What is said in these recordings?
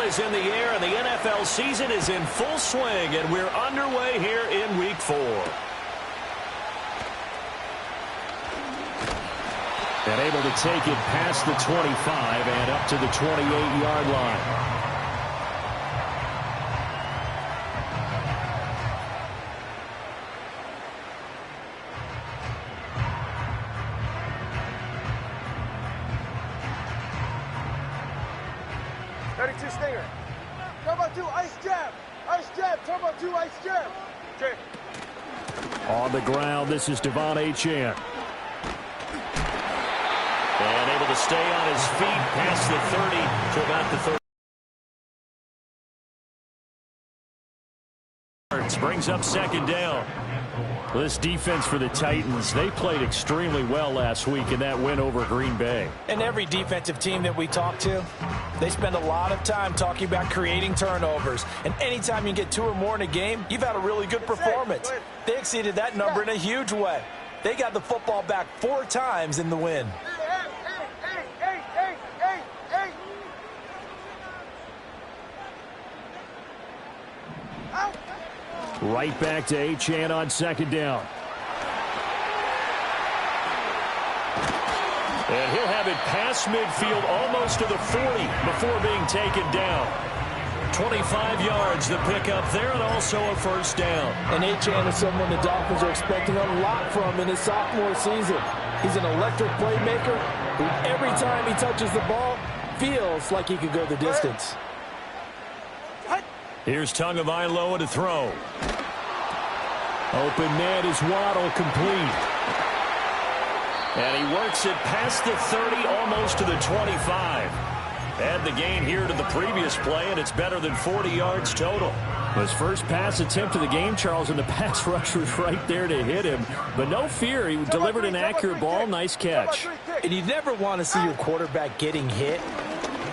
is in the air, and the NFL season is in full swing, and we're underway here in Week 4. And able to take it past the 25 and up to the 28-yard line. Stinger. Turbo 2, ice jab. Ice jab, turbo 2, ice jab. Okay. On the ground, this is Devon Achane. And able to stay on his feet past the 30 to about the 30. Brings up second down. This defense for the Titans, they played extremely well last week in that win over Green Bay. And every defensive team that we talk to, they spend a lot of time talking about creating turnovers. And anytime you get 2 or more in a game, you've had a really good performance. They exceeded that number in a huge way. They got the football back 4 times in the win. Right back to Achane on second down. And he'll have it past midfield almost to the 40 before being taken down. 25 yards the pickup there, and also a first down. And Achane is someone the Dolphins are expecting a lot from in his sophomore season. He's an electric playmaker who every time he touches the ball feels like he could go the distance. Here's Tagovailoa to throw. Open man is Waddle, complete. And he works it past the 30, almost to the 25. Add the gain here to the previous play, and it's better than 40 yards total. His first pass attempt of the game, Charles, and the pass rush was right there to hit him. But no fear, he delivered an accurate ball. Nice catch. And you never want to see your quarterback getting hit.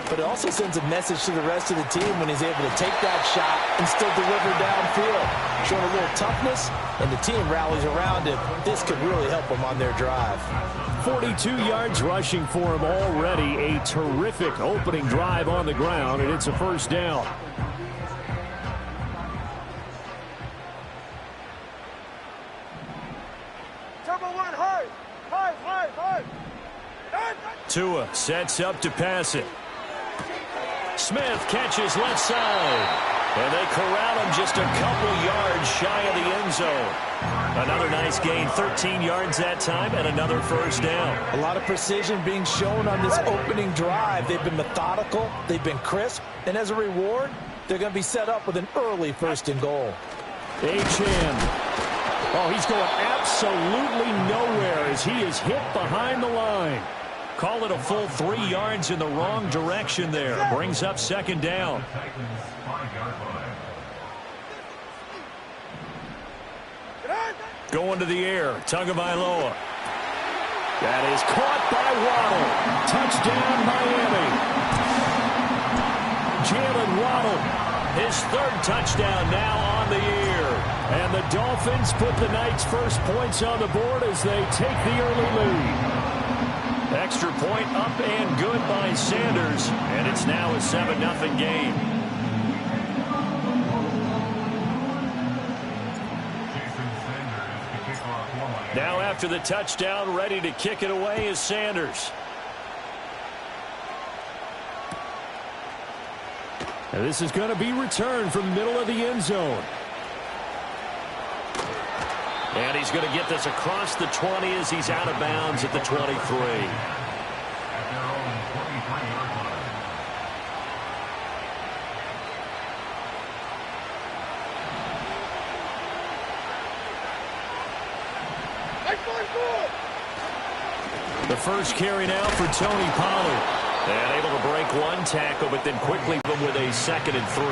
But it also sends a message to the rest of the team when he's able to take that shot and still deliver downfield. Showing a little toughness, and the team rallies around him. This could really help them on their drive. 42 yards rushing for him already. A terrific opening drive on the ground, and it's a first down. Turbo 1, high. Tua sets up to pass it. Smith catches left side. And they corral him just a couple yards shy of the end zone. Another nice gain, 13 yards that time, and another first down. A lot of precision being shown on this opening drive. They've been methodical, they've been crisp, and as a reward, they're going to be set up with an early first and goal. Achane. Oh, he's going absolutely nowhere as he is hit behind the line. Call it a full 3 yards in the wrong direction there. Brings up second down. Going to the air, Tagovailoa. That is caught by Waddle. Touchdown, Miami. Jalen Waddle. His 3rd touchdown now on the year. And the Dolphins put the Knights' first points on the board as they take the early lead. Extra point up and good by Sanders, and it's now a 7-0 game. Now after the touchdown, ready to kick it away is Sanders. And this is going to be returned from the middle of the end zone. And he's going to get this across the 20 as he's out of bounds at the 23. The first carry now for Tony Pollard. And able to break one tackle, but then quickly with a 2nd and 3.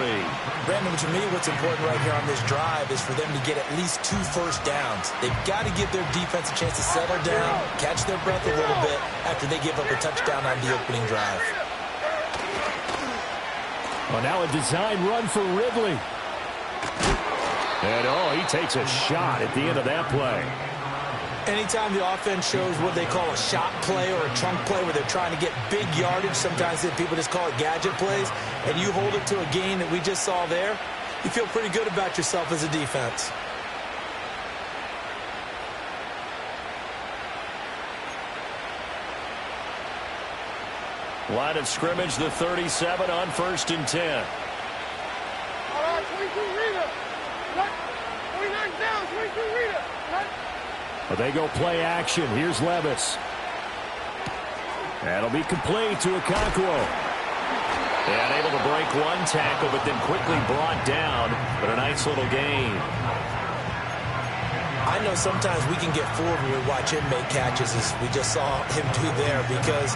Brandon, to me, what's important right here on this drive is for them to get at least 2 first downs. They've got to give their defense a chance to settle down, catch their breath a little bit after they give up a touchdown on the opening drive. Well, now a design run for Ridley. And, oh, he takes a shot at the end of that play. Anytime the offense shows what they call a shot play or a chunk play where they're trying to get big yardage, sometimes people just call it gadget plays, and you hold it to a gain that we just saw there, you feel pretty good about yourself as a defense. Line of scrimmage, the 37 on 1st and 10. 22 Rita. 29 down, 22 Rita. Well, they go play action. Here's Levis. That'll be complete to Okonkwo. And able to break one tackle, but then quickly brought down. But a nice little gain. I know sometimes we can get fooled when we watch him make catches, as we just saw him do there, because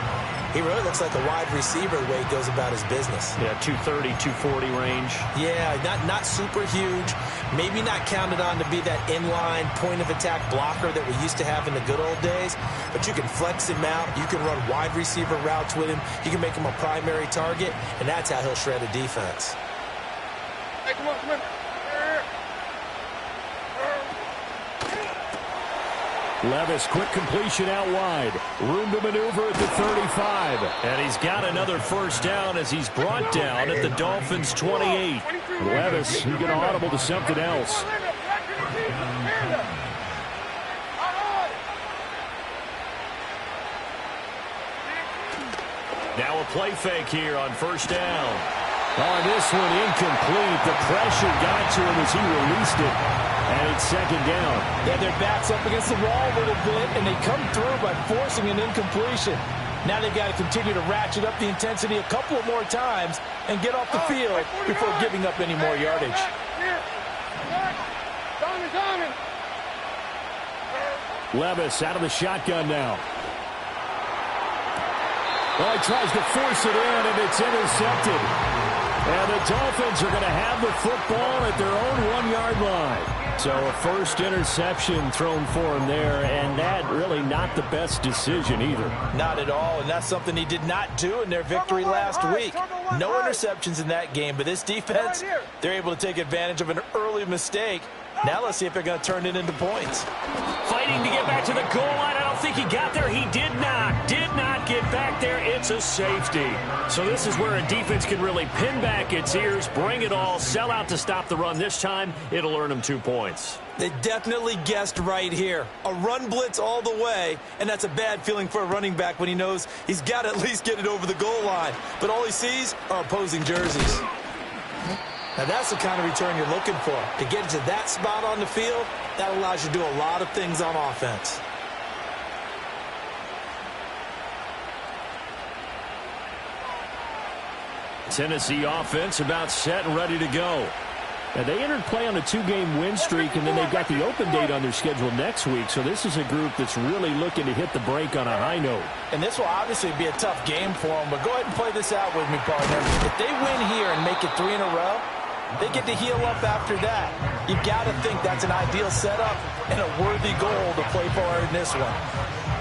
he really looks like a wide receiver the way he goes about his business. Yeah, 230, 240 range. Yeah, not super huge. Maybe not counted on to be that inline point-of-attack blocker that we used to have in the good old days. But you can flex him out. You can run wide receiver routes with him. You can make him a primary target, and that's how he'll shred a defense. Hey, come on, come on. Levis, quick completion out wide. Room to maneuver at the 35. And he's got another first down as he's brought down at the Dolphins' 28. Levis, he get audible to something else. Now a play fake here on 1st down. On this one, incomplete. The pressure got to him as he released it. And it's 2nd down. Yeah, their back's up against the wall a little bit, and they come through by forcing an incompletion. Now they've got to continue to ratchet up the intensity a couple of more times and get off the field before giving up any more yardage. Levis out of the shotgun now. Well, he tries to force it in, and it's intercepted. And the Dolphins are going to have the football at their own 1-yard line. So a first interception thrown for him there, and that really not the best decision either. Not at all, and that's something he did not do in their victory last week. No interceptions in that game, but this defense, they're able to take advantage of an early mistake. Now let's see if they're going to turn it into points. Fighting to get back to the goal line. I don't think he got there. He did not get back there. It's a safety. So this is where a defense can really pin back its ears, bring it all, sell out to stop the run. This time, it'll earn them 2 points. They definitely guessed right here. A run blitz all the way, and that's a bad feeling for a running back when he knows he's got to at least get it over the goal line. But all he sees are opposing jerseys. Now that's the kind of return you're looking for. To get to that spot on the field, that allows you to do a lot of things on offense. Tennessee offense about set and ready to go. And they entered play on a 2-game win streak, and then they've got the open date on their schedule next week. So this is a group that's really looking to hit the break on a high note. And this will obviously be a tough game for them, but go ahead and play this out with me, partner. If they win here and make it 3 in a row, they get to heal up after that. You've got to think that's an ideal setup and a worthy goal to play for in this one.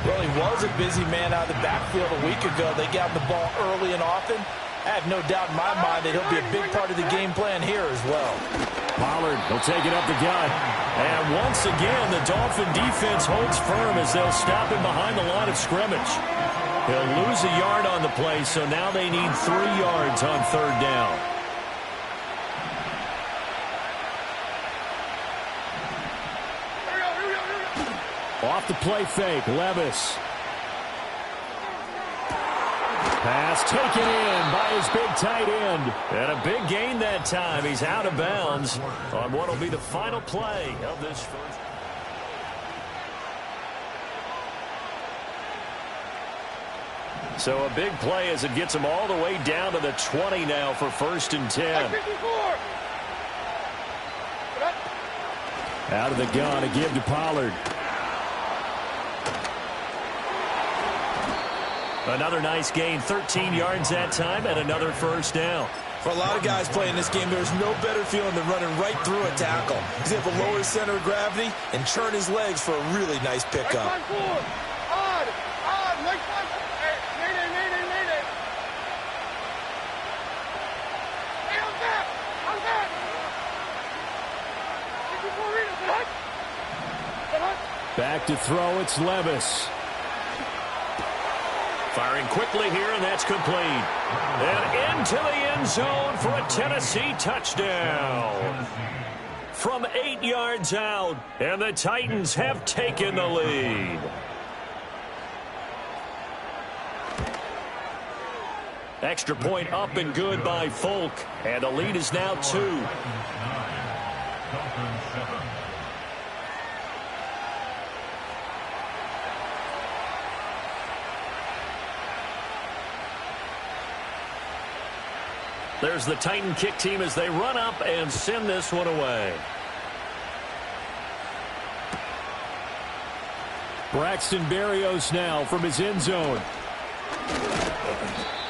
Well, he was a busy man out of the backfield a week ago. They got the ball early and often. I have no doubt in my mind that he'll be a big part of the game plan here as well. Pollard will take it up the gut. And once again, the Dolphin defense holds firm as they'll stop him behind the line of scrimmage. He'll lose a yard on the play, so now they need 3 yards on 3rd down. Off the play fake, Levis. Pass taken in by his big tight end. And a big gain that time. He's out of bounds on what will be the final play of this first. So a big play as it gets him all the way down to the 20 now for 1st and 10. Out of the gun to give to Pollard. Another nice gain, 13 yards that time, and another first down. For a lot of guys playing this game, there's no better feeling than running right through a tackle. He's able to lower his center of gravity and churn his legs for a really nice pickup. Back to throw, it's Levis. Firing quickly here, and that's complete. And into the end zone for a Tennessee touchdown. From 8 yards out, and the Titans have taken the lead. Extra point up and good by Folk, and the lead is now 2. There's the Titan kick team as they run up and send this one away. Braxton Berrios now from his end zone.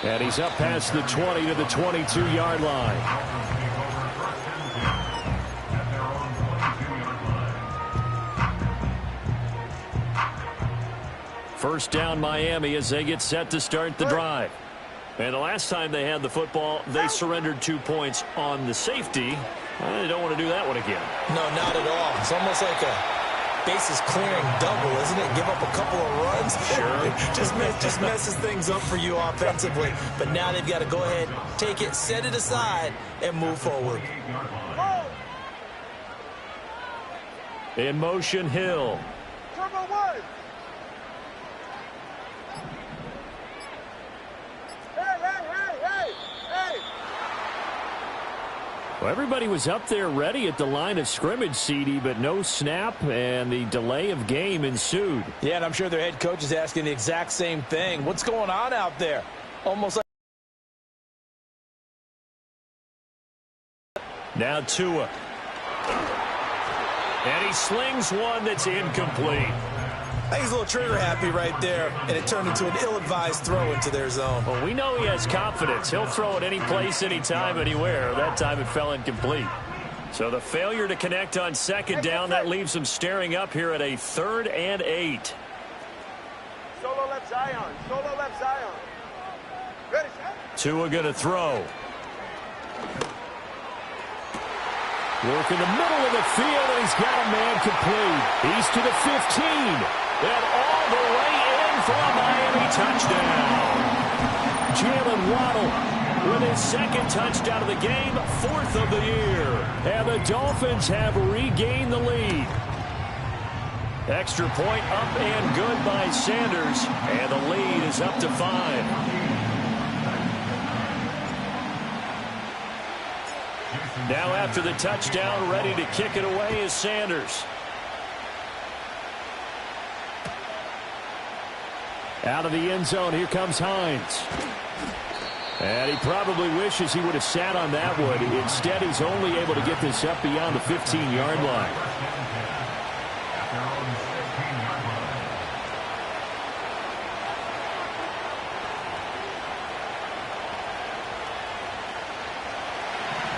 And he's up past the 20 to the 22-yard line. First down Miami as they get set to start the drive. And the last time they had the football, they surrendered 2 points on the safety. They don't want to do that one again. No, not at all. It's almost like a bases clearing double, isn't it? Give up a couple of runs. Sure. just messes things up for you offensively. But now they've got to go ahead, take it, set it aside, and move forward. In motion, Hill. Turbo 1. Well, everybody was up there ready at the line of scrimmage, CD, but no snap, and the delay of game ensued. Yeah, and I'm sure their head coach is asking the exact same thing. What's going on out there? Almost like... Now Tua. And he slings one that's incomplete. I think he's a little trigger happy right there, and it turned into an ill-advised throw into their zone. Well, we know he has confidence. He'll throw it any place, anytime, anywhere. That time it fell incomplete. So the failure to connect on second down, that leaves him staring up here at a 3rd and 8. Solo left Zion. Solo left Zion. Ready, shot. Tua going to throw. Work in the middle of the field, and he's got a man complete. He's to the 15. And all the way in for a Miami touchdown. Jalen Waddle with his 2nd touchdown of the game, 4th of the year. And the Dolphins have regained the lead. Extra point up and good by Sanders. And the lead is up to 5. Now after the touchdown, ready to kick it away is Sanders. Out of the end zone, here comes Hines. And he probably wishes he would have sat on that one. Instead, he's only able to get this up beyond the 15-yard line.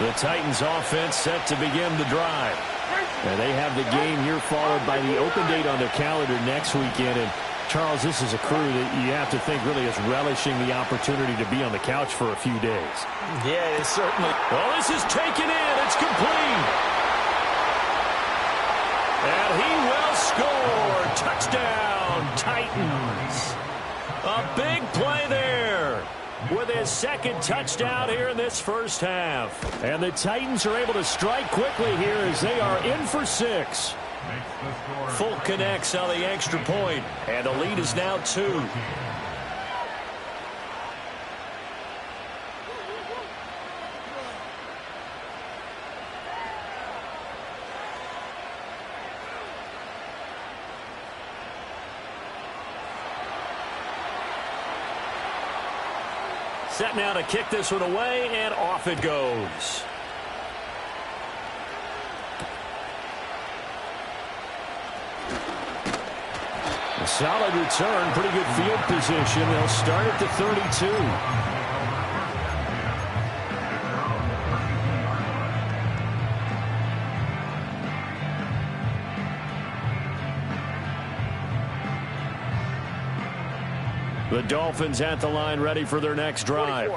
The Titans offense set to begin the drive. And they have the game here followed by the open date on their calendar next weekend. And Charles, this is a crew that you have to think really is relishing the opportunity to be on the couch for a few days. Yeah, it certainly. Well, this is taken in. It's complete. And he will score. Touchdown, Titans. A big play there with his 2nd touchdown here in this first half. And the Titans are able to strike quickly here as they are in for 6. Folk connects on the extra point, and the lead is now 2. Set now to kick this one away, and off it goes. A solid return, pretty good field position. They'll start at the 32. The Dolphins at the line, ready for their next drive.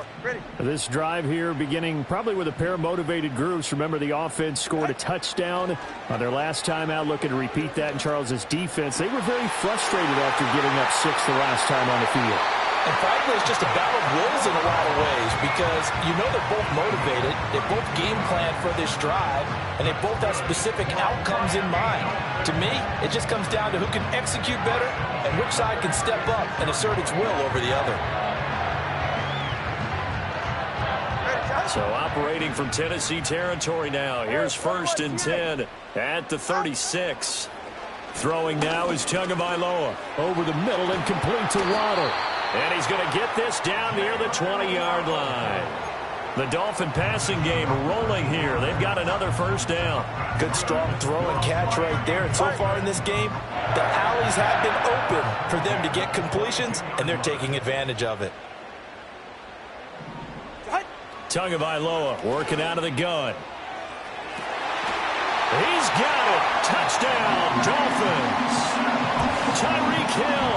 This drive here beginning probably with a pair of motivated groups. Remember, the offense scored a touchdown on their last time out, looking to repeat that in Charles's defense. They were very frustrated after giving up 6 the last time on the field. And frankly, it's just a battle of wills in a lot of ways because you know they're both motivated, they both game plan for this drive, and they both have specific outcomes in mind. To me, it just comes down to who can execute better and which side can step up and assert its will over the other. So operating from Tennessee territory now. Here's 1st and 10 at the 36. Throwing now is Tagovailoa. Over the middle and complete to Waddle. And he's going to get this down near the 20-yard line. The Dolphin passing game rolling here. They've got another 1st down. Good strong throw and catch right there. And so far in this game, the alleys have been open for them to get completions, and they're taking advantage of it. Tagovailoa working out of the gun. He's got it. Touchdown, Dolphins. Tyreek Hill.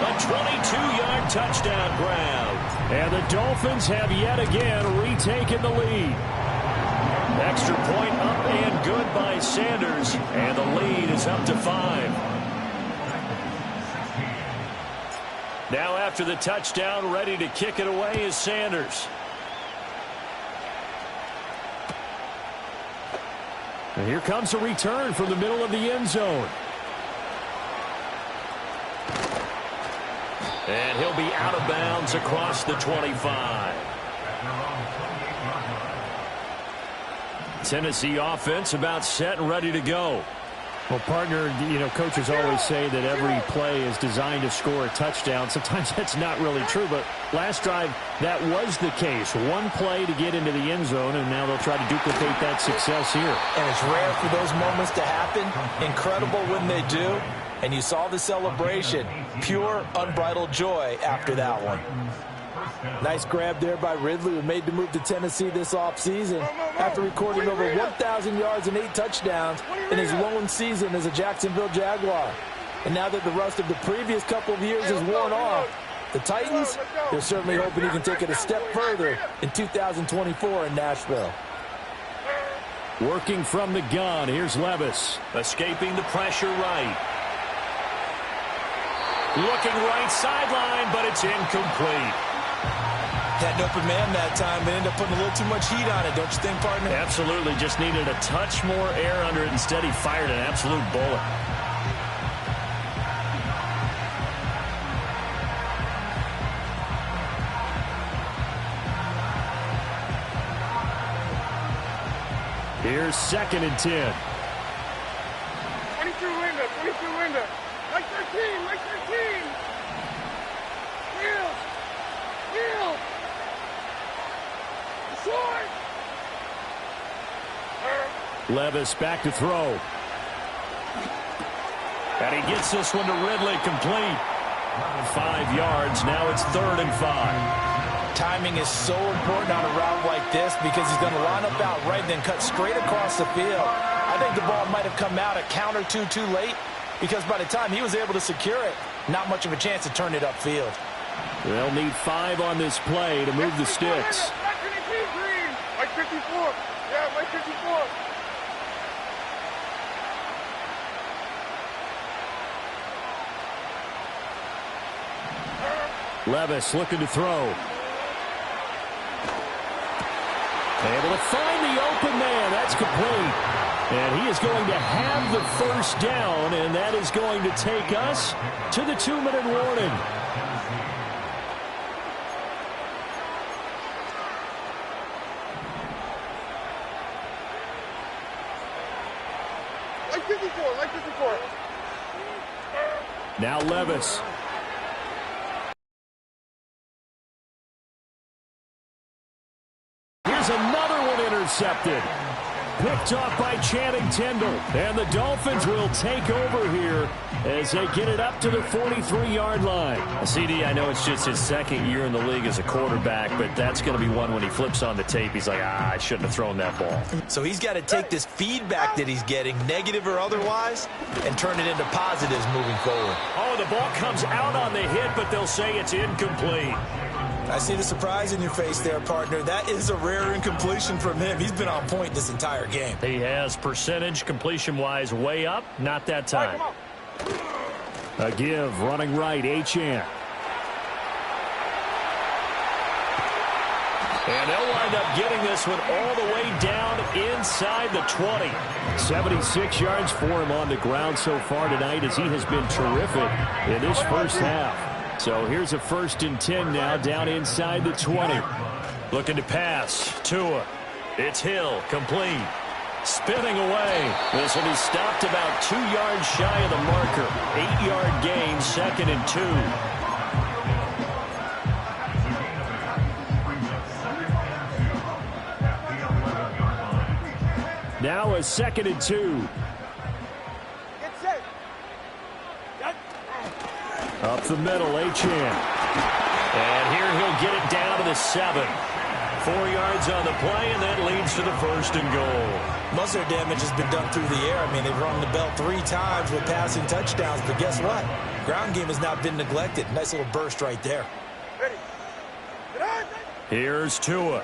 A 22-yard touchdown grab. And the Dolphins have yet again retaken the lead. Extra point up and good by Sanders. And the lead is up to 5. Now after the touchdown, ready to kick it away is Sanders. And here comes a return from the middle of the end zone. And he'll be out of bounds across the 25. Tennessee offense about set and ready to go. Well, partner, coaches always say that every play is designed to score a touchdown. Sometimes that's not really true, but last drive, that was the case. One play to get into the end zone, and now they'll try to duplicate that success here. And it's rare for those moments to happen. Incredible when they do. And you saw the celebration. Pure, unbridled joy after that one. Nice grab there by Ridley, who made the move to Tennessee this offseason after recording over 1,000 yards and 8 touchdowns in his lone season as a Jacksonville Jaguar. And now that the rust of the previous couple of years is worn off, the Titans, they're certainly hoping he can take it a step further in 2024 in Nashville. Working from the gun, here's Levis. Escaping the pressure right. Looking right sideline, but it's incomplete. Had an open man that time, but ended up putting a little too much heat on it, don't you think, partner? Absolutely. Just needed a touch more air under it. Instead, he fired an absolute bullet. Here's 2nd and 10. 22 window. Like 13, like 13. Field. Short. Levis back to throw. And he gets this one to Ridley, complete. 5 yards. Now it's 3rd and 5. Timing is so important on a route like this because he's going to line up out right, then cut straight across the field. I think the ball might have come out a count or two too late because by the time he was able to secure it, not much of a chance to turn it upfield. They'll need 5 on this play to move the sticks. Like 54. Yeah, like 54. Levis looking to throw. Able to find the open man. That's complete. And he is going to have the 1st down, and that is going to take us to the 2-minute warning. Like 54. Now Levis. Here's another one intercepted. picked off by Channing Tindall. And the Dolphins will take over here as they get it up to the 43-yard line. CD, I know it's just his second year in the league as a quarterback, but that's going to be one when he flips on the tape. He's like, I shouldn't have thrown that ball. So he's got to take this feedback that he's getting, negative or otherwise, and turn it into positives moving forward. Oh, the ball comes out on the hit, but they'll say it's incomplete. I see the surprise in your face there, partner. That is a rare incompletion from him. He's been on point this entire game. He has percentage completion-wise way up, not that time. A give, running right, Achane. And they'll wind up getting this one all the way down inside the 20. 76 yards for him on the ground so far tonight as he has been terrific in this first half. So here's a 1st and 10 now down inside the 20. Looking to pass. Tua. It's Hill. Complete. Spinning away. This will be stopped about 2 yards shy of the marker. 8-yard gain, 2nd and 2. Now a 2nd and 2. Get set. Up the middle, Achane. And here he'll get it down to the 7. 4 yards on the play, and that leads to the 1st and goal. Most of their damage has been done through the air. I mean, they've rung the bell 3 times with passing touchdowns, but guess what? Ground game has not been neglected. Nice little burst right there. Ready. Get on. Here's Tua.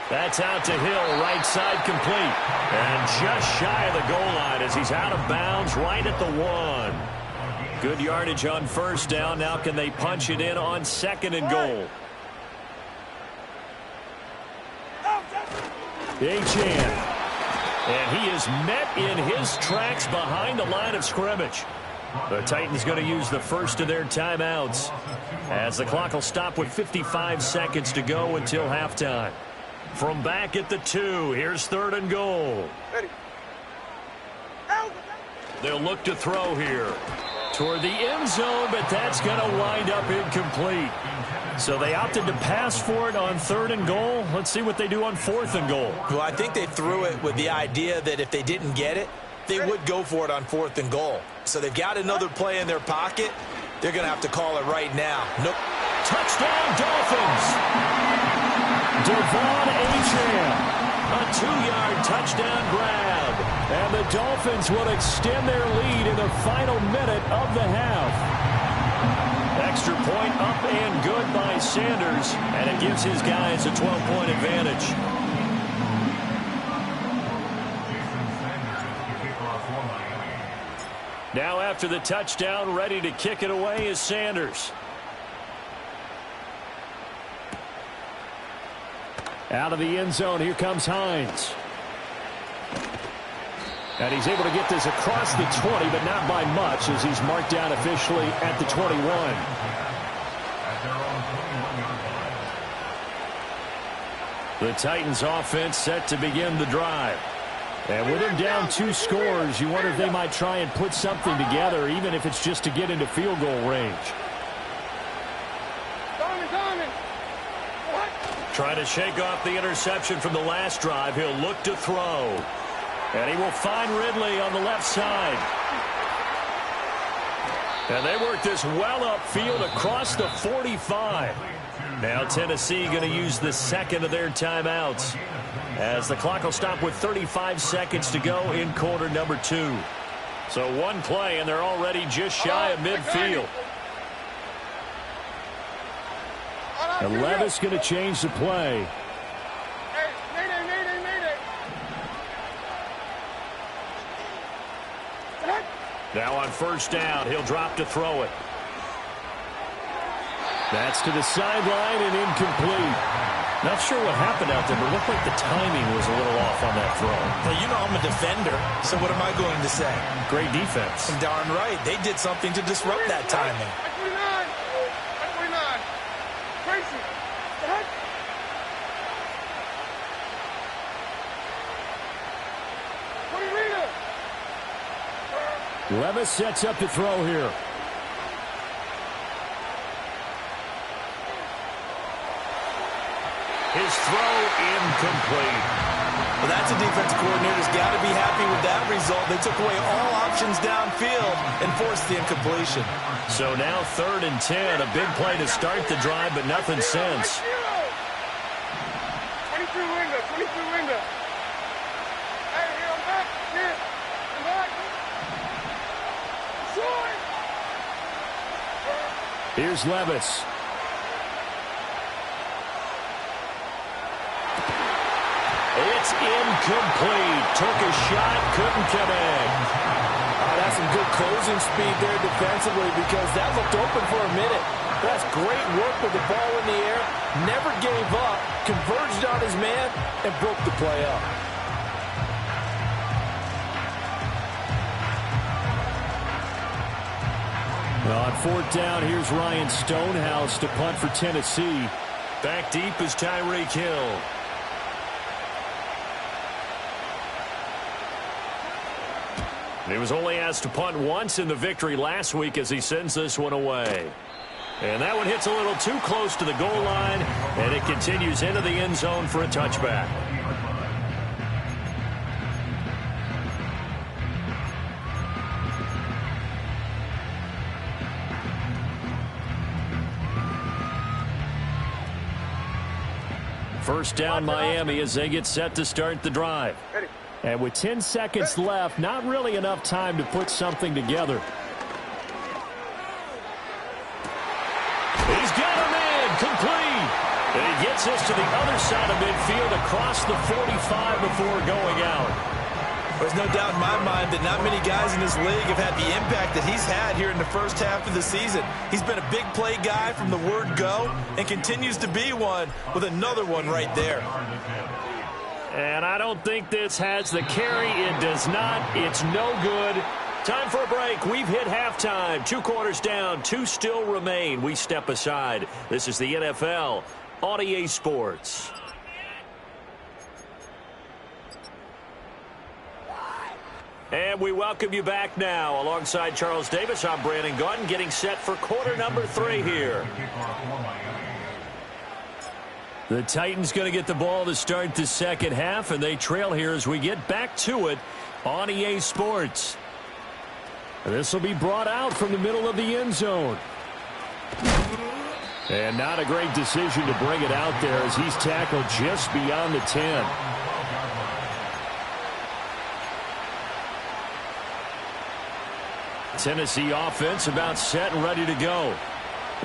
That's out to Hill, right side complete. And just shy of the goal line as he's out of bounds right at the 1. Good yardage on 1st down. Now can they punch it in on 2nd and goal? Achane. And he is met in his tracks behind the line of scrimmage. The Titans going to use the first of their timeouts as the clock will stop with 55 seconds to go until halftime. From back at the 2, here's 3rd and goal. Ready. They'll look to throw here toward the end zone, but that's going to wind up incomplete. So they opted to pass for it on 3rd and goal. Let's see what they do on 4th and goal. Well, I think they threw it with the idea that if they didn't get it, they would go for it on 4th and goal. So they've got another play in their pocket. They're going to have to call it right now. Nope. Touchdown, Dolphins! Devon Achane. A 2-yard touchdown grab. And the Dolphins will extend their lead in the final minute of the half. Extra point up and good by Sanders, and it gives his guys a 12-point advantage. Now after the touchdown, ready to kick it away is Sanders. Out of the end zone, here comes Hines. And he's able to get this across the 20, but not by much as he's marked down officially at the 21. The Titans offense set to begin the drive. And with them down 2 scores, you wonder if they might try and put something together, even if it's just to get into field goal range. Trying to shake off the interception from the last drive. He'll look to throw. And he will find Ridley on the left side. And they work this well upfield across the 45. Now Tennessee going to use the 2nd of their timeouts as the clock will stop with 35 seconds to go in quarter number 2. So 1 play, and they're already just shy of midfield. And Levis going to change the play. Now on 1st down, he'll drop to throw it. That's to the sideline and incomplete. Not sure what happened out there, but it looked like the timing was a little off on that throw. Well, you know I'm a defender, so what am I going to say? Great defense. Darn right. They did something to disrupt that timing. Levis sets up to throw here. His throw incomplete. Well, that's a defensive coordinator's got to be happy with that result. They took away all options downfield and forced the incompletion. So now 3rd and 10, a big play to start the drive, but nothing since. 22 window, 22 window. Hey, here, I'm back. Here, I'm back. Short. Here's Levis. It's incomplete. Took a shot, couldn't connect. Oh, that's some good closing speed there defensively because that looked open for a minute. That's great work with the ball in the air. Never gave up, converged on his man, and broke the play up. On 4th down, here's Ryan Stonehouse to punt for Tennessee. Back deep is Tyreek Hill. He was only asked to punt once in the victory last week as he sends this one away. And that one hits a little too close to the goal line, and it continues into the end zone for a touchback. First down, Miami, as they get set to start the drive. And with 10 seconds left, not really enough time to put something together. He's got him in, complete. And he gets us to the other side of midfield across the 45 before going out. There's no doubt in my mind that not many guys in this league have had the impact that he's had here in the first half of the season. He's been a big play guy from the word go and continues to be one with another one right there. And I don't think this has the carry. It does not. It's no good. Time for a break. We've hit halftime. 2 quarters down. 2 still remain. We step aside. This is the NFL on EA Sports. And we welcome you back now. Alongside Charles Davis, I'm Brandon Gaudin, getting set for quarter number 3 here. The Titans going to get the ball to start the second half, and they trail here as we get back to it on EA Sports. This will be brought out from the middle of the end zone. And not a great decision to bring it out there as he's tackled just beyond the 10. Tennessee offense about set and ready to go.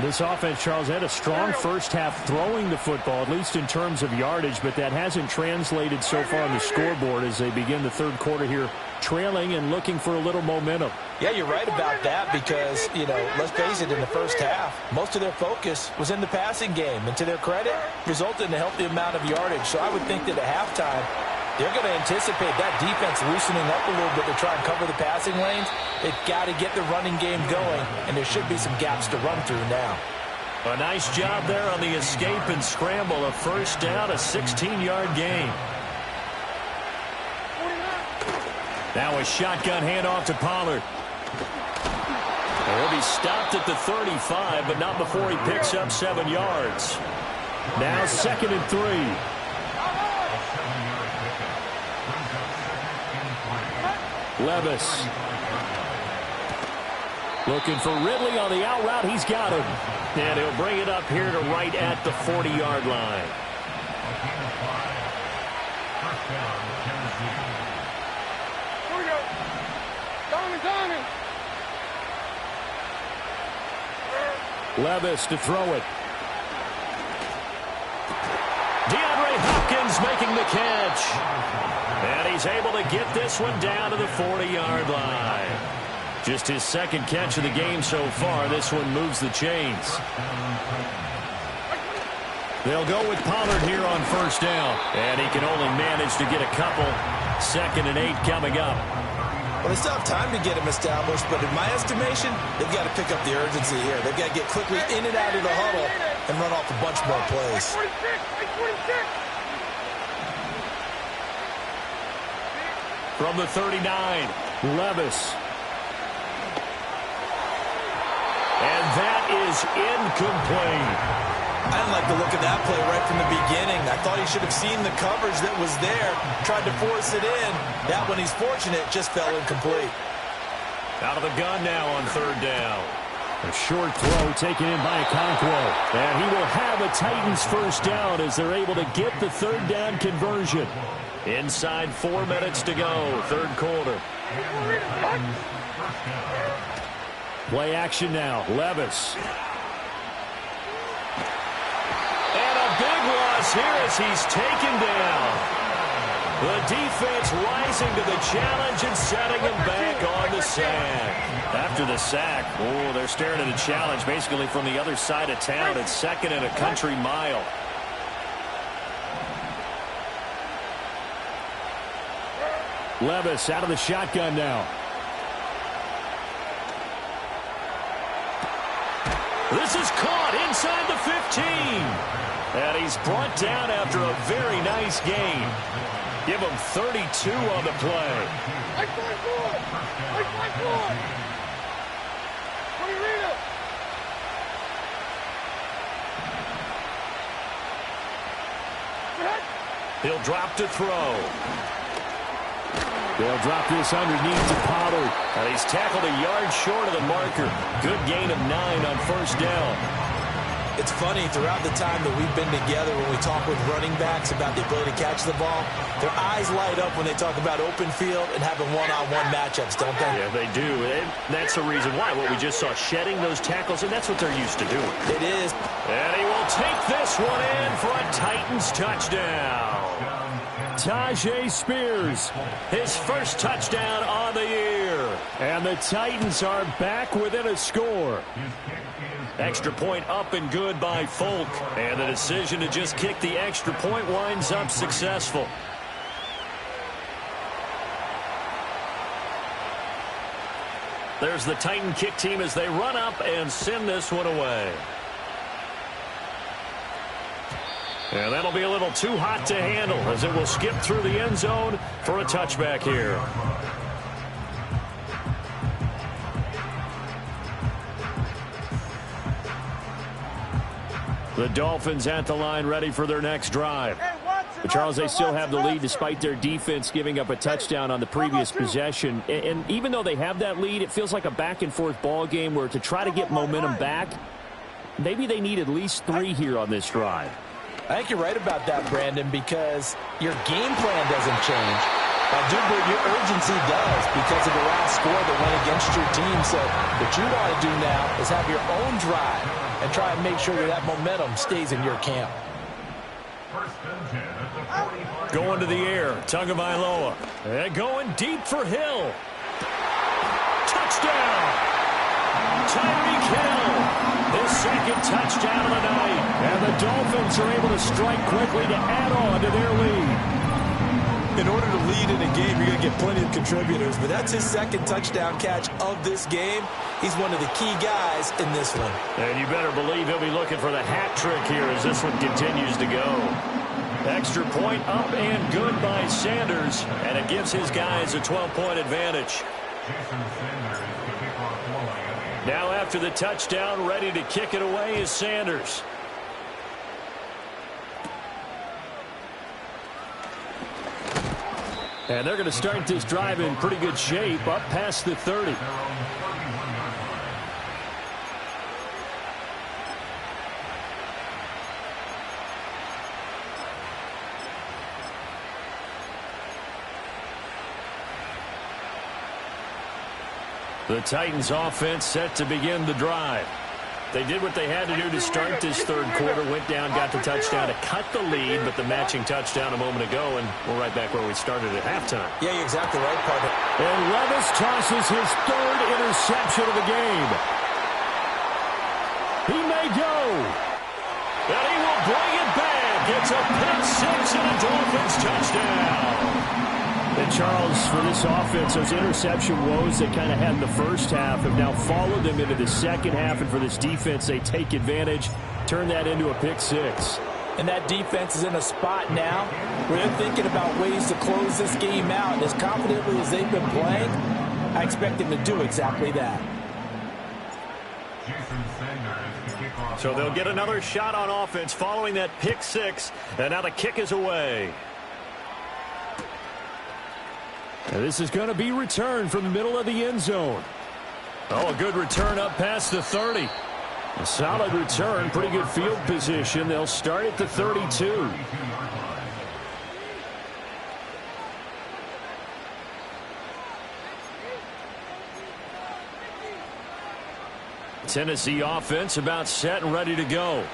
This offense, Charles, had a strong first half throwing the football, at least in terms of yardage, but that hasn't translated so far on the scoreboard as they begin the third quarter here, trailing and looking for a little momentum. Yeah, you're right about that because, let's face it, in the first half, most of their focus was in the passing game. And to their credit, resulted in a healthy amount of yardage. So I would think that at halftime, they're going to anticipate that defense loosening up a little bit to try and cover the passing lanes. They've got to get the running game going, and there should be some gaps to run through now. A nice job there on the escape and scramble. A first down, a 16-yard gain. Now a shotgun handoff to Pollard. He'll be stopped at the 35, but not before he picks up 7 yards. Now 2nd and 3. Levis. Looking for Ridley on the out route. He's got him. And he'll bring it up here to right at the 40-yard line. Here we go. Down. Levis to throw it. DeAndre Hopkins making the catch. And he's able to get this one down to the 40-yard line. Just his second catch of the game so far. This one moves the chains. They'll go with Pollard here on first down. And he can only manage to get a couple. 2nd and 8 coming up. Well, they still have time to get him established, but in my estimation, they've got to pick up the urgency here. They've got to get quickly in and out of the huddle and run off a bunch more plays. 46. From the 39, Levis. And that is incomplete. I didn't like the look of that play right from the beginning. I thought he should have seen the coverage that was there, tried to force it in. That one, he's fortunate, just fell incomplete. Out of the gun now on third down. A short throw taken in by Okonkwo. And he will have a Titans first down as they're able to get the third down conversion. Inside 4 minutes to go, third quarter. Play action now, Levis. And a big loss here as he's taken down. The defense rising to the challenge and setting him back on the sack. After the sack, they're staring at a challenge basically from the other side of town. It's second and a country mile. Levis out of the shotgun now. This is caught inside the 15. And he's brought down after a very nice gain. Give him 32 on the play. He'll drop to throw. They'll drop this underneath to Pollard. And he's tackled a yard short of the marker. Good gain of 9 on first down. It's funny, throughout the time that we've been together, when we talk with running backs about the ability to catch the ball, their eyes light up when they talk about open field and having one-on-one matchups, don't they? Yeah, they do. And that's the reason why. What we just saw, shedding those tackles, and that's what they're used to doing. It is. And he will take this one in for a Titans touchdown. Tajay Spears, his first touchdown on the year. And the Titans are back within a score. Extra point up and good by Folk. And the decision to just kick the extra point winds up successful. There's the Titan kick team as they run up and send this one away. And that'll be a little too hot to handle as it will skip through the end zone for a touchback here. The Dolphins at the line ready for their next drive. But Charles, they still have the lead despite their defense giving up a touchdown on the previous possession. And even though they have that lead, it feels like a back-and-forth ball game where to try to get momentum back, maybe they need at least 3 here on this drive. I think you're right about that, Brandon, because your game plan doesn't change. I do believe your urgency does because of the last score that went against your team. So what you want to do now is have your own drive and try and make sure that momentum stays in your camp. Going to the air, Tagovailoa. And going deep for Hill. Touchdown! Tyreek Hill, his second touchdown of the night. And the Dolphins are able to strike quickly to add on to their lead. In order to lead in a game, you're going to get plenty of contributors, but that's his second touchdown catch of this game. He's one of the key guys in this one. And you better believe he'll be looking for the hat trick here as this one continues to go. Extra point up and good by Sanders, and it gives his guys a 12-point advantage. Now after the touchdown, ready to kick it away is Sanders. And they're going to start this drive in pretty good shape, up past the 30. The Titans offense set to begin the drive. They did what they had to do to start this third quarter, went down, got the touchdown to cut the lead, but the matching touchdown a moment ago, and we're right back where we started at halftime. Yeah, you're exactly right, partner. And Levis tosses his third interception of the game. He may go. And he will bring it back. It's a pick six and a Dolphins touchdown. And Charles, for this offense, those interception woes they kind of had in the first half have now followed them into the second half. And for this defense, they take advantage, turn that into a pick six. And that defense is in a spot now where they're thinking about ways to close this game out. And as confidently as they've been playing, I expect them to do exactly that. So they'll get another shot on offense following that pick six, and now the kick is away. And this is going to be returned from the middle of the end zone. Oh, a good return up past the 30. A solid return, pretty good field position. They'll start at the 32. Tennessee offense about set and ready to go.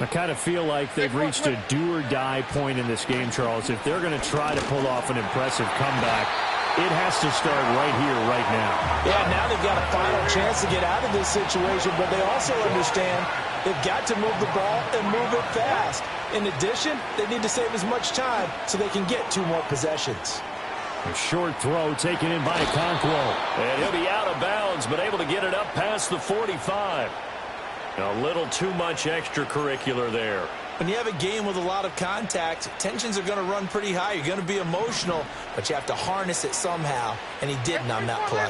I kind of feel like they've reached a do-or-die point in this game, Charles. If they're going to try to pull off an impressive comeback, it has to start right here, right now. Yeah, now they've got a final chance to get out of this situation, but they also understand they've got to move the ball and move it fast. In addition, they need to save as much time so they can get 2 more possessions. A short throw taken in by Okonkwo. And he'll be out of bounds, but able to get it up past the 45. A little too much extracurricular there. When you have a game with a lot of contact, tensions are going to run pretty high. You're going to be emotional, but you have to harness it somehow, and he didn't on that play.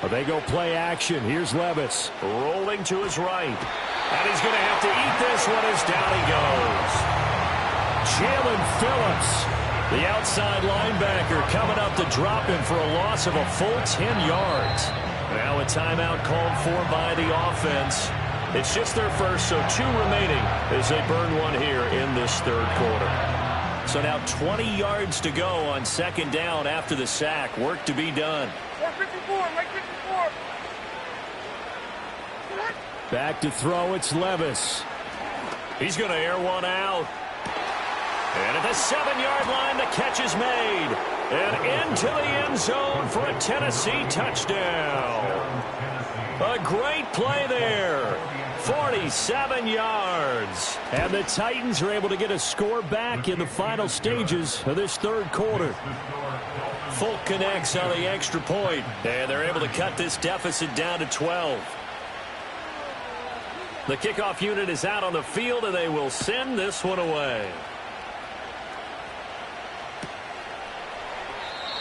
Well, they go play action. Here's Levis. Rolling to his right. And he's going to have to eat this one as down he goes. Jalen Phillips. The outside linebacker coming up to drop him for a loss of a full 10 yards. Now a timeout called for by the offense. It's just their first, so 2 remaining as they burn one here in this third quarter. So now 20 yards to go on second down after the sack. Work to be done. 454, Mike 54. Back to throw, it's Levis. He's going to air one out. And at the 7-yard line, the catch is made. And into the end zone for a Tennessee touchdown. A great play there. 47 yards. And the Titans are able to get a score back in the final stages of this third quarter. Folk connects on the extra point. And they're able to cut this deficit down to 12. The kickoff unit is out on the field, and they will send this one away.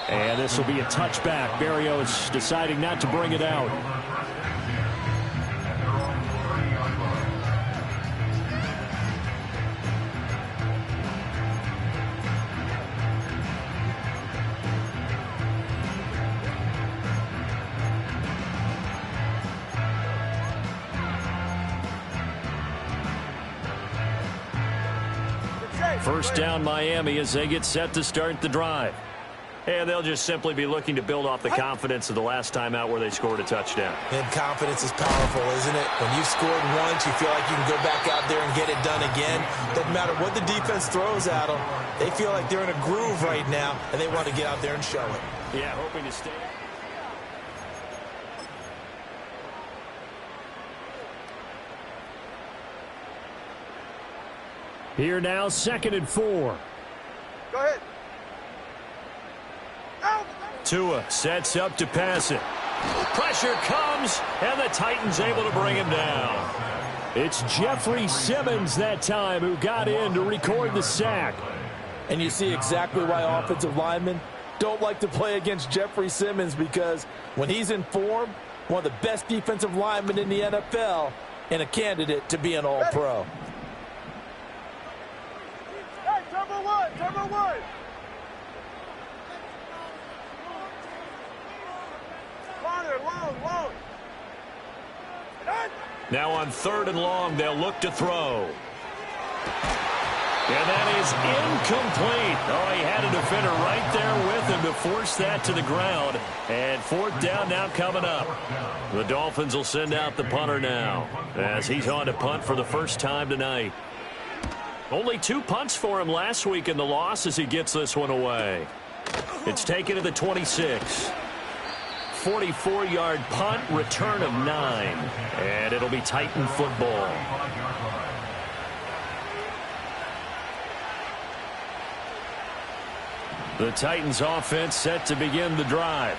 And this will be a touchback. Berrios deciding not to bring it out. First down Miami as they get set to start the drive. And they'll just simply be looking to build off the confidence of the last time out where they scored a touchdown. And confidence is powerful, isn't it? When you've scored once, you feel like you can go back out there and get it done again. Doesn't matter what the defense throws at them. They feel like they're in a groove right now, and they want to get out there and show it. Yeah, hoping to stay. Here now, 2nd and 4. Go ahead. Out. Tua sets up to pass it. Pressure comes, and the Titans able to bring him down. It's Jeffrey Simmons that time who got in to record the sack. And you see exactly why offensive linemen don't like to play against Jeffrey Simmons, because when he's in form, one of the best defensive linemen in the NFL and a candidate to be an All-Pro. Hey, turbo one, turbo one. Long. Now on 3rd and long, they'll look to throw. And that is incomplete. Oh, he had a defender right there with him to force that to the ground. And 4th down now coming up. The Dolphins will send out the punter now as he's on to punt for the first time tonight. Only 2 punts for him last week in the loss as he gets this one away. It's taken to the 26. 44-yard punt, return of 9. And it'll be Titan football. The Titans offense set to begin the drive.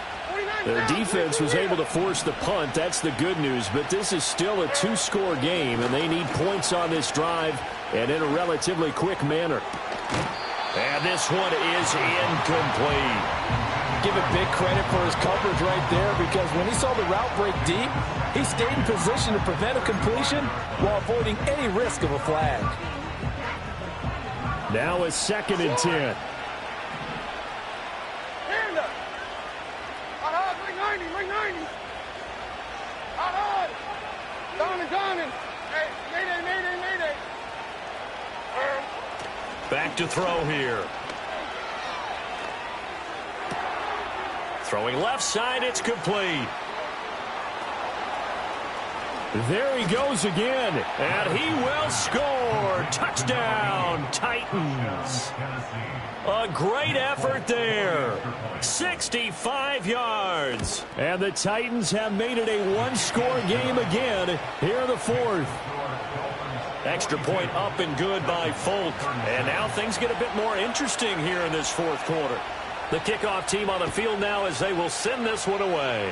Their defense was able to force the punt. That's the good news. But this is still a 2-score game, and they need points on this drive and in a relatively quick manner. And this one is incomplete. give it big credit for his coverage right there, because when he saw the route break deep, he stayed in position to prevent a completion while avoiding any risk of a flag. Now a 2nd and 10. Hand up. Hard, ring 90, ring 90. Hard. Gone. Hey, mayday. Back to throw here. Throwing left side, it's complete. There he goes again. And he will score. Touchdown, Titans. A great effort there. 65 yards. And the Titans have made it a one-score game again here in the 4th. Extra point up and good by Folk. And now things get a bit more interesting here in this 4th quarter. The kickoff team on the field now as they will send this one away.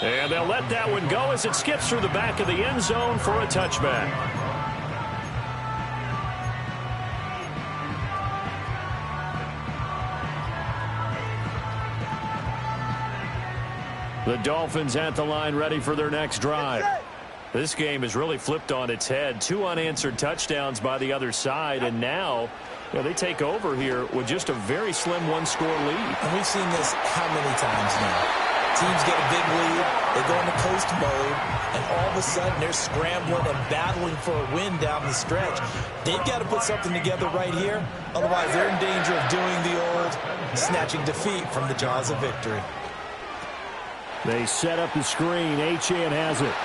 And they'll let that one go as it skips through the back of the end zone for a touchback. The Dolphins at the line ready for their next drive. This game is really flipped on its head. 2 unanswered touchdowns by the other side, and now they take over here with just a very slim one-score lead. And we've seen this how many times now? Teams get a big lead, they go into coast mode, and all of a sudden they're scrambling and battling for a win down the stretch. They've got to put something together right here, otherwise they're in danger of doing the old snatching defeat from the jaws of victory. They set up the screen. Achane has it.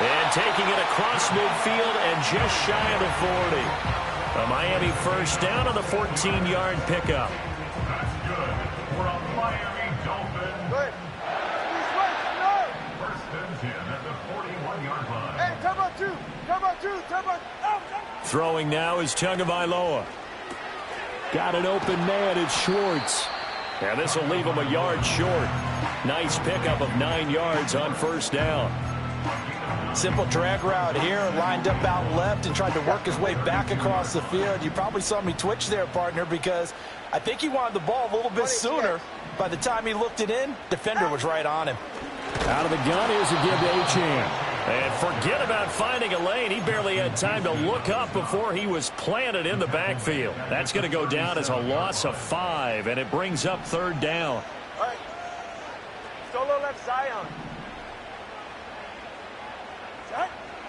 And taking it across midfield and just shy of the 40. A Miami first down on the 14-yard pickup. That's good for a Miami Dolphin. Good. First and 10 at the 41-yard line. Hey, turbo two. Throwing now is Tagovailoa. Got an open man. It's Schwartz. And this will leave him a yard short. Nice pickup of 9 yards on first down. Simple drag route here, lined up out left and tried to work his way back across the field. You probably saw me twitch there, partner, because I think he wanted the ball a little bit sooner. By the time he looked it in, defender was right on him. Out of the gun, here's a give to Achane. And forget about finding a lane. He barely had time to look up before he was planted in the backfield. That's going to go down as a loss of 5, and it brings up 3rd down. All right. Solo left Zion.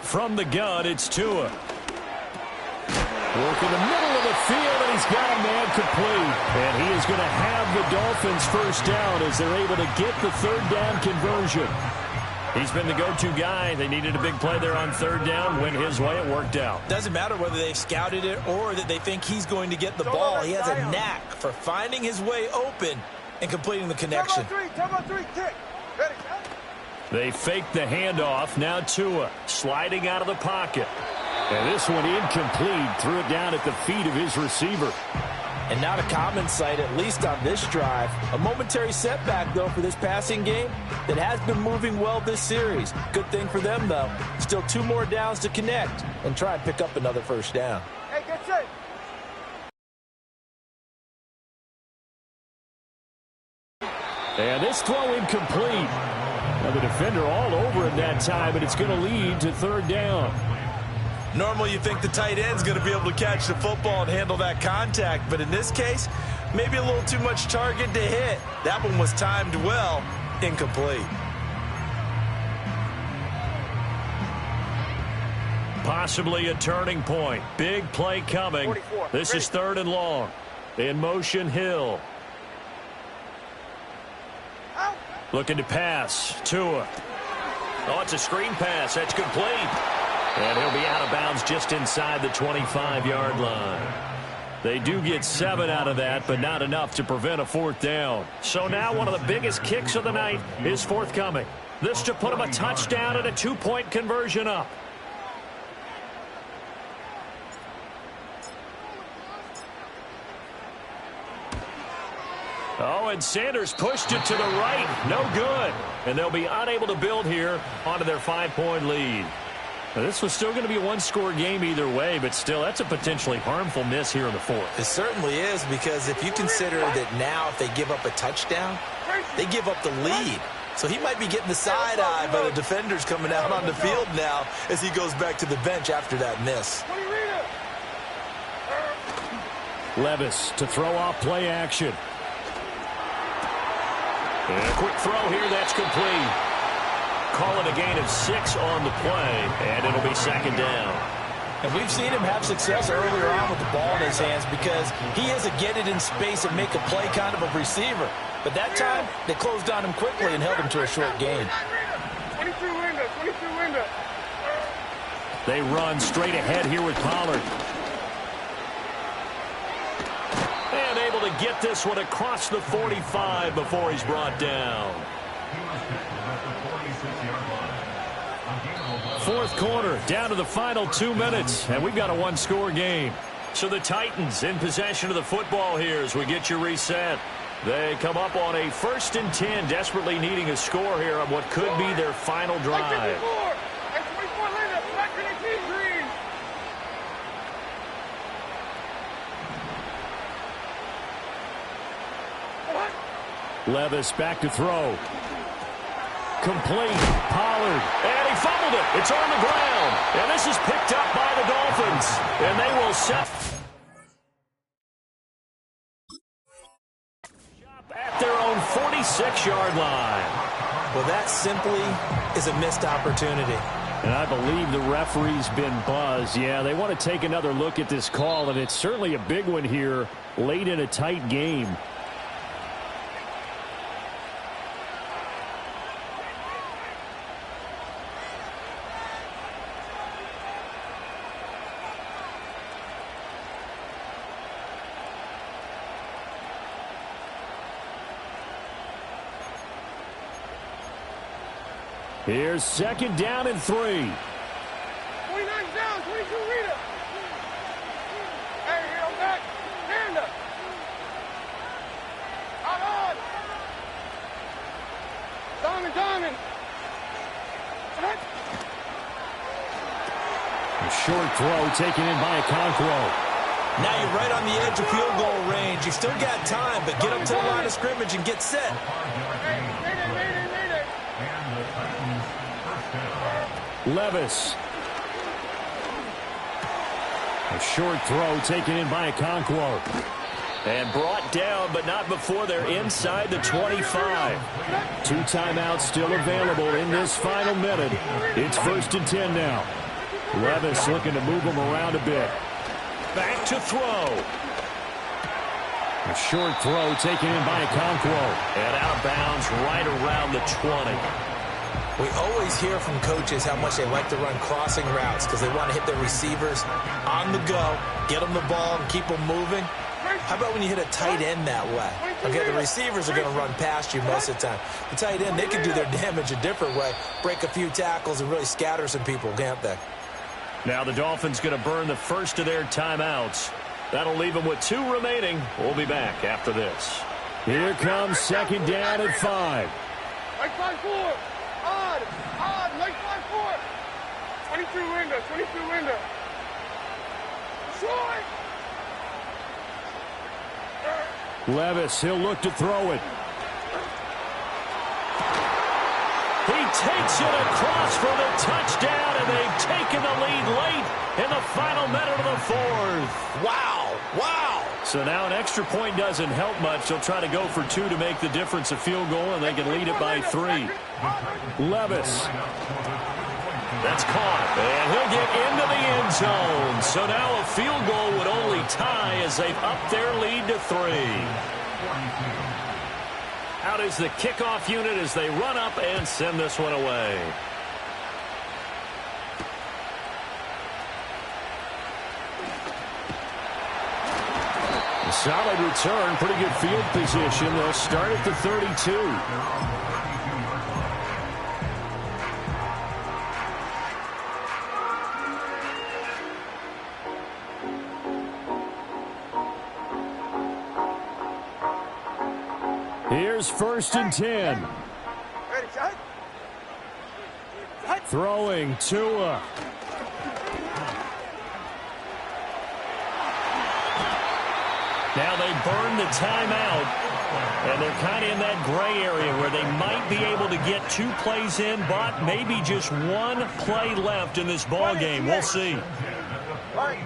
From the gun, it's Tua. Work in the middle of the field, and he's got a man complete. And he is going to have the Dolphins first down as they're able to get the 3rd down conversion. He's been the go-to guy. They needed a big play there on 3rd down. Went his way, it worked out. Doesn't matter whether they've scouted it or that they think he's going to get the ball. He has a knack for finding his way open and completing the connection. Turbo three, kick. Ready, They fake the handoff. Now Tua sliding out of the pocket. And this one incomplete. Threw it down at the feet of his receiver. And not a common sight, at least on this drive. A momentary setback, though, for this passing game that has been moving well this series. Good thing for them, though. Still 2 more downs to connect and try and pick up another first down. Hey, get set. And this throw incomplete. Now the defender all over him that time, and it's going to lead to 3rd down. Normally you think the tight end's going to be able to catch the football and handle that contact, but in this case, maybe a little too much target to hit. That one was timed well, incomplete. Possibly a turning point. Big play coming. 44. This is 3rd and long. In motion, Hill. Out. Looking to pass. Tua. Oh, it's a screen pass. That's complete. And he'll be out of bounds just inside the 25-yard line. They do get 7 out of that, but not enough to prevent a 4th down. So now one of the biggest kicks of the night is forthcoming. This to put him a touchdown and a 2-point conversion up. Oh, and Sanders pushed it to the right. No good. And they'll be unable to build here onto their 5-point lead. Now, this was still going to be a one-score game either way, but still, that's a potentially harmful miss here in the fourth. It certainly is, because if you consider that now if they give up a touchdown, they give up the lead. So he might be getting the side eye by the defenders coming out on the field now as he goes back to the bench after that miss. Levis to throw off play action. And a quick throw here, that's complete. Call it a gain of 6 on the play, and it'll be second down. And we've seen him have success earlier on with the ball in his hands because he is a get it in space and make a play kind of a receiver. But that time, they closed on him quickly and held him to a short gain. 22 window. They run straight ahead here with Pollard. And able to get this one across the 45 before he's brought down. Fourth quarter, down to the final 2 minutes, and we've got a one-score game. So the Titans in possession of the football here as we get you reset. They come up on a 1st and 10, desperately needing a score here on what could be their final drive. Levis back to throw. Complete. Pollard. And he fumbled it. It's on the ground. And this is picked up by the Dolphins. And they will set at their own 46-yard line. Well, that simply is a missed opportunity. And I believe the referee's been buzzed. Yeah, they want to take another look at this call, and it's certainly a big one here late in a tight game. Here's second down and 3. 29 down, 22 reader. Hey, hero back. Stand up. Out on. Diamond. A short throw taken in by Okonkwo. Now you're right on the edge of field goal range. You've still got time, but get up to the line of scrimmage and get set. Levis. A short throw taken in by Okonkwo. And brought down, but not before they're inside the 25. 2 timeouts still available in this final minute. It's 1st and 10 now. Levis looking to move them around a bit. Back to throw. A short throw taken in by Okonkwo. And out of bounds right around the 20. We always hear from coaches how much they like to run crossing routes because they want to hit their receivers on the go, get them the ball, and keep them moving. How about when you hit a tight end that way? Okay, the receivers are going to run past you most of the time. The tight end, they can do their damage a different way, break a few tackles and really scatter some people, can't they? Now the Dolphins going to burn the first of their timeouts. That'll leave them with 2 remaining. We'll be back after this. Here comes second down and 5. Right side 4. Odd, right side 4. 22 window. Short. Levis, he'll look to throw it. He takes it across for the touchdown, and they've taken the lead late in the final minute of the 4th. Wow. So now an extra point doesn't help much. They'll try to go for 2 to make the difference a field goal, and they can lead it by 3. Levis. That's caught, and he'll get into the end zone. So now a field goal would only tie as they've upped their lead to 3. Out is the kickoff unit as they run up and send this one away. A solid return, pretty good field position. They'll start at the 32. Here's 1st and 10. Ready, shot. Throwing Tua. Now they burn the timeout, and they're kind of in that gray area where they might be able to get 2 plays in, but maybe just 1 play left in this ball game. We'll see. All right.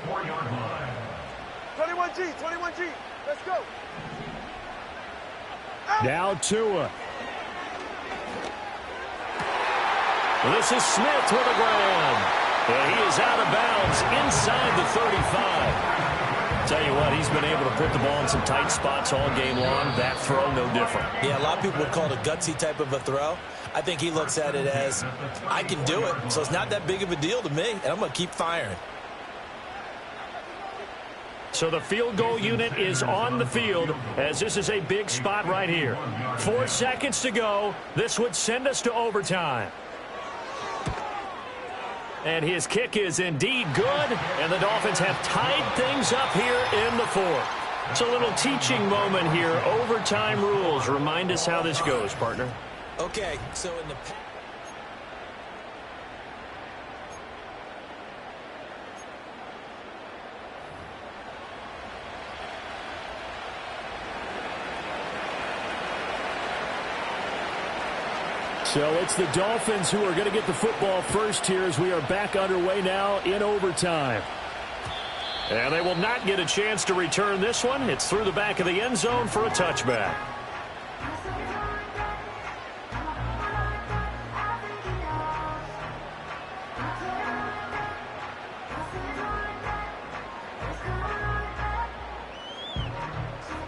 21G, 21G. Let's go. Now Tua. This is Smith with a grab. And he is out of bounds inside the 35. Tell you what, he's been able to put the ball in some tight spots all game long. That throw, no different. Yeah, a lot of people would call it a gutsy type of a throw. I think he looks at it as, I can do it, so it's not that big of a deal to me, and I'm going to keep firing. So the field goal unit is on the field as this is a big spot right here. 4 seconds to go. This would send us to overtime. And his kick is indeed good, and the Dolphins have tied things up here in the 4th. It's a little teaching moment here. Overtime rules. Remind us how this goes, partner. Okay, so in the... So it's the Dolphins who are going to get the football first here as we are back underway now in overtime. And they will not get a chance to return this one. It's through the back of the end zone for a touchback.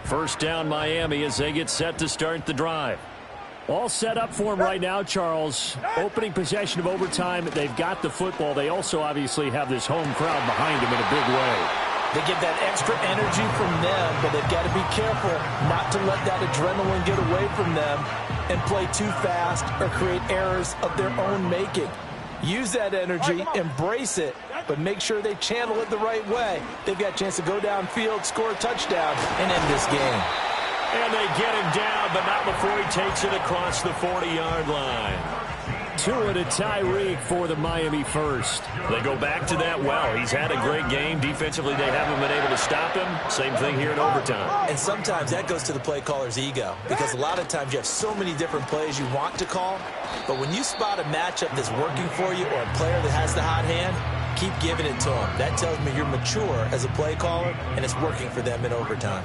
First down Miami as they get set to start the drive. All set up for him right now, Charles. Opening possession of overtime. They've got the football. They also obviously have this home crowd behind them in a big way. They get that extra energy from them, but they've got to be careful not to let that adrenaline get away from them and play too fast or create errors of their own making. Use that energy, embrace it, but make sure they channel it the right way. They've got a chance to go downfield, score a touchdown, and end this game. And they get him down, but not before he takes it across the 40-yard line. Tua to Tyreek for the Miami first. They go back to that well. He's had a great game. Defensively, they haven't been able to stop him. Same thing here in overtime. And sometimes that goes to the play caller's ego, because a lot of times you have so many different plays you want to call, but when you spot a matchup that's working for you or a player that has the hot hand, keep giving it to him. That tells me you're mature as a play caller, and it's working for them in overtime.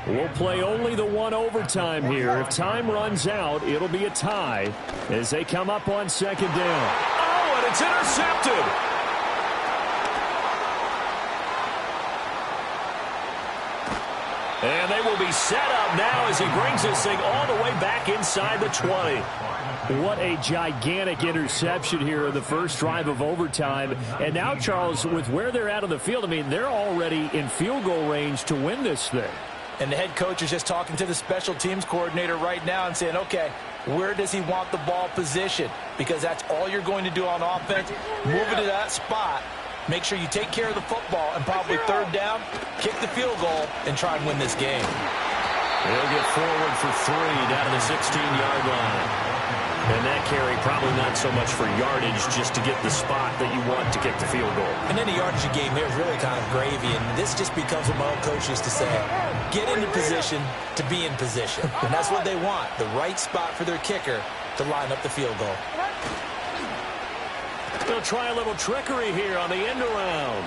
We'll play only the 1 overtime here. If time runs out, it'll be a tie as they come up on second down. Oh, and it's intercepted. And they will be set up now as he brings this thing all the way back inside the 20. What a gigantic interception here in the first drive of overtime. And now, Charles, with where they're at on the field, I mean, they're already in field goal range to win this thing. And the head coach is just talking to the special teams coordinator right now and saying, okay, where does he want the ball positioned? Because that's all you're going to do on offense. Move it to that spot. Make sure you take care of the football, and probably third down, kick the field goal, and try and win this game. They'll get forward for 3 down to the 16-yard line. And that carry probably not so much for yardage, just to get the spot that you want to kick the field goal. And then the yardage game here is really kind of gravy, and this just becomes what my old coach used to say, get into position to be in position. And that's what they want, the right spot for their kicker to line up the field goal. They'll try a little trickery here on the end around.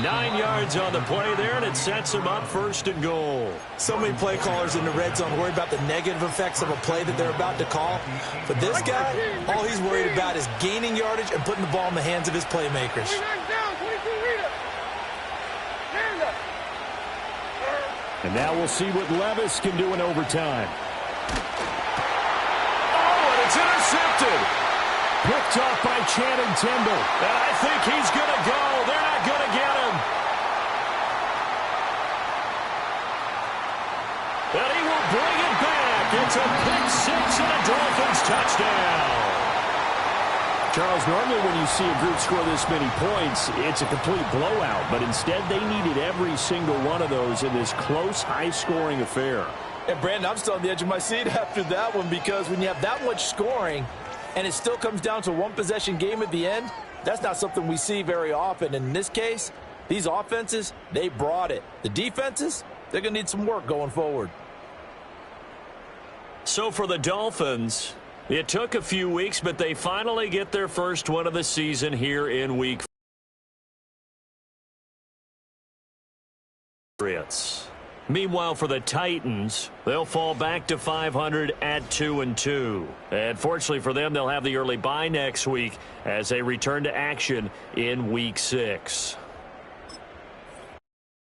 9 yards on the play there, and it sets them up 1st and goal. So many play callers in the red zone worry about the negative effects of a play that they're about to call. But this guy, all he's worried about is gaining yardage and putting the ball in the hands of his playmakers. And now we'll see what Levis can do in overtime. Oh, and it's intercepted. Picked off by Channing Tindall. And I think he's going to go. They're not going to get him. And he will bring it back. It's a pick-6 and a Dolphins touchdown. Charles, normally when you see a group score this many points, it's a complete blowout. But instead, they needed every single one of those in this close, high-scoring affair. And, Brandon, I'm still on the edge of my seat after that one, because when you have that much scoring and it still comes down to a one-possession game at the end, that's not something we see very often. In this case, These offenses, they brought it. The defenses, they're going to need some work going forward. So for the Dolphins, it took a few weeks, but they finally get their first one of the season here in Week 4. Meanwhile, for the Titans, they'll fall back to 500 at 2-2. And fortunately for them, they'll have the early bye next week as they return to action in Week 6.